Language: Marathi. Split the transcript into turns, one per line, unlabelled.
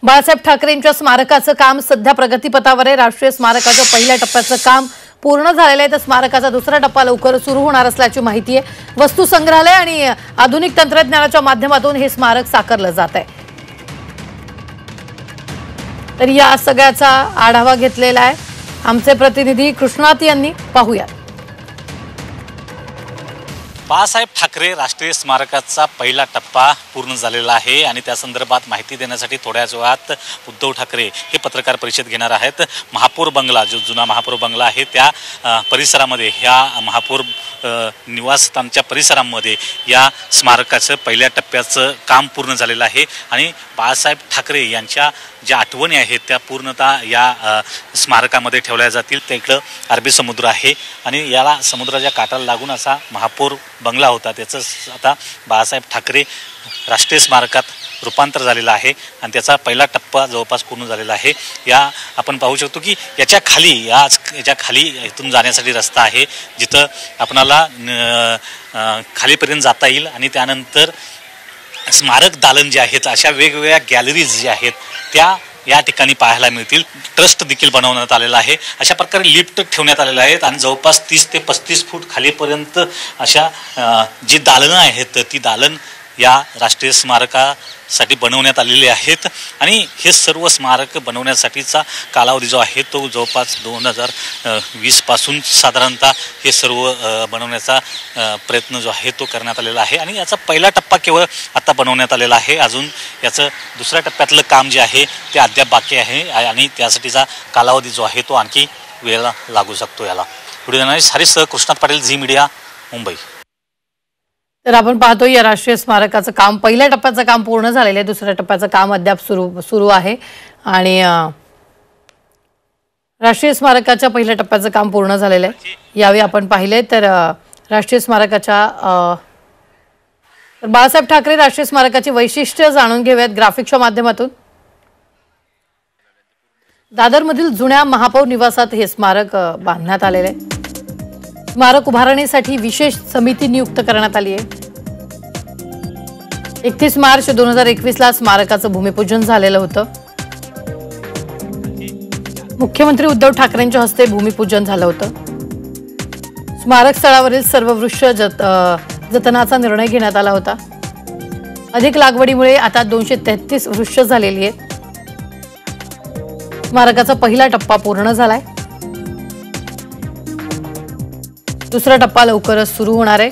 बाळासाहेब ठाकरेंच्या स्मारकाचं काम सध्या प्रगतीपथावर आहे। राष्ट्रीय स्मारकाच्या पहिल्या टप्प्याचं काम पूर्ण झालेलं आहे तर स्मारकाचा दुसरा टप्पा लवकर सुरू होणार असल्याची माहिती आहे। वस्तू संग्रहालय आणि आधुनिक तंत्रज्ञानाच्या माध्यमातून हे स्मारक साकारलं जात आहे। तर या सगळ्याचा आढावा घेतलेला आहे आमचे प्रतिनिधी कृष्णात यांनी। पाहूया।
बाळासाहेब ठाकरे राष्ट्रीय स्मारकाचा पहिला टप्पा पूर्ण झालेला आहे आणि त्या संदर्भात माहिती देण्यासाठी थोड्याच वेळात उद्धव ठाकरे हे पत्रकार परिषद घेणार आहेत। महापौर बंगला जो जुना महापौर बंगला आहे त्या परिसरामध्ये ह्या महापौर निवासस्थानच्या परिसरामध्ये या स्मारकाचं पहिल्या टप्प्याचं काम पूर्ण झालेलं आहे आणि बाळासाहेब ठाकरे यांच्या ज्या आठवणी आहेत त्या पूर्णतः या स्मारकामध्ये ठेवल्या जातील। त्या इकडं अरबी समुद्र आहे आणि याला समुद्राच्या काठाला लागून असा महापौर बंगला होता, त्याचं आता बाळासाहेब ठाकरे राष्ट्रीय स्मारकात रूपांतर झालेलं आहे आणि त्याचा पहिला टप्पा जवळपास पूर्ण झालेला आहे। या आपण पाहू शकतो की याच्या खाली इथून जाण्यासाठी रस्ता आहे जिथं आपणाला खालीपर्यंत जाता येईल आणि त्यानंतर स्मारक दालन जे आहेत अशा वेगवेगळ्या गॅलरीज ज्या आहेत त्या या ठिकाणी पाहायला मिळतील। ट्रस्ट देखील बनवण्यात आलेला आहे। अशा प्रकारे लिफ्ट ठेवण्यात आलेले आहेत आणि जवळपास 30 ते 35 फूट खालीपर्यंत अशा जी दालनं आहेत ती दालन या राष्ट्रीय स्मारकासाठी बनवण्यात आलेले आहेत आणि हे सर्व स्मारक बनवण्यासाठीचा कालावधी जो आहे तो जवळपास 2020 पासून साधारणतः हे सर्व बनवण्याचा प्रयत्न जो आहे तो करण्यात आलेला आहे आणि याचा पहिला टप्पा केवळ आता बनवण्यात आलेला आहे। अजून याचं दुसऱ्या टप्प्यातलं काम जे आहे ते अद्याप बाकी आहे आणि त्यासाठीचा कालावधी जो आहे तो आणखी वेळ लागू शकतो। याला video journalist Harish Krishnat Patil, Zee media, Mumbai.
तर आपण पाहतोय या राष्ट्रीय स्मारकाचं काम पहिल्या टप्प्याचं काम पूर्ण झालेलं आहे, दुसऱ्या टप्प्याचं काम अद्याप सुरू आहे आणि राष्ट्रीय स्मारकाच्या पहिल्या टप्प्याचं काम पूर्ण झालेलं आहे। यावेळी आपण पाहिले तर राष्ट्रीय स्मारकाच्या बाळासाहेब ठाकरे राष्ट्रीय स्मारकाची वैशिष्ट्य जाणून घेऊयात ग्राफिक्सच्या माध्यमातून। दादरमधील जुन्या महापौर निवासात हे स्मारक बांधण्यात आलेले आहे। स्मारक उभारणीसाठी विशेष समिती नियुक्त करण्यात आली आहे। 31 मार्च 2021 ला स्मारकाचं भूमिपूजन झालेलं होतं। मुख्यमंत्री उद्धव ठाकरेंच्या हस्ते भूमिपूजन झालं होतं। स्मारक स्थळावरील सर्व वृक्ष जतनाचा निर्णय घेण्यात आला होता। अधिक लागवडीमुळे आता 233 वृक्ष झालेली आहेत। स्मारकाचा पहिला टप्पा पूर्ण झालाय, दुसरा टप्पा लवकरच सुरू होणार आहे।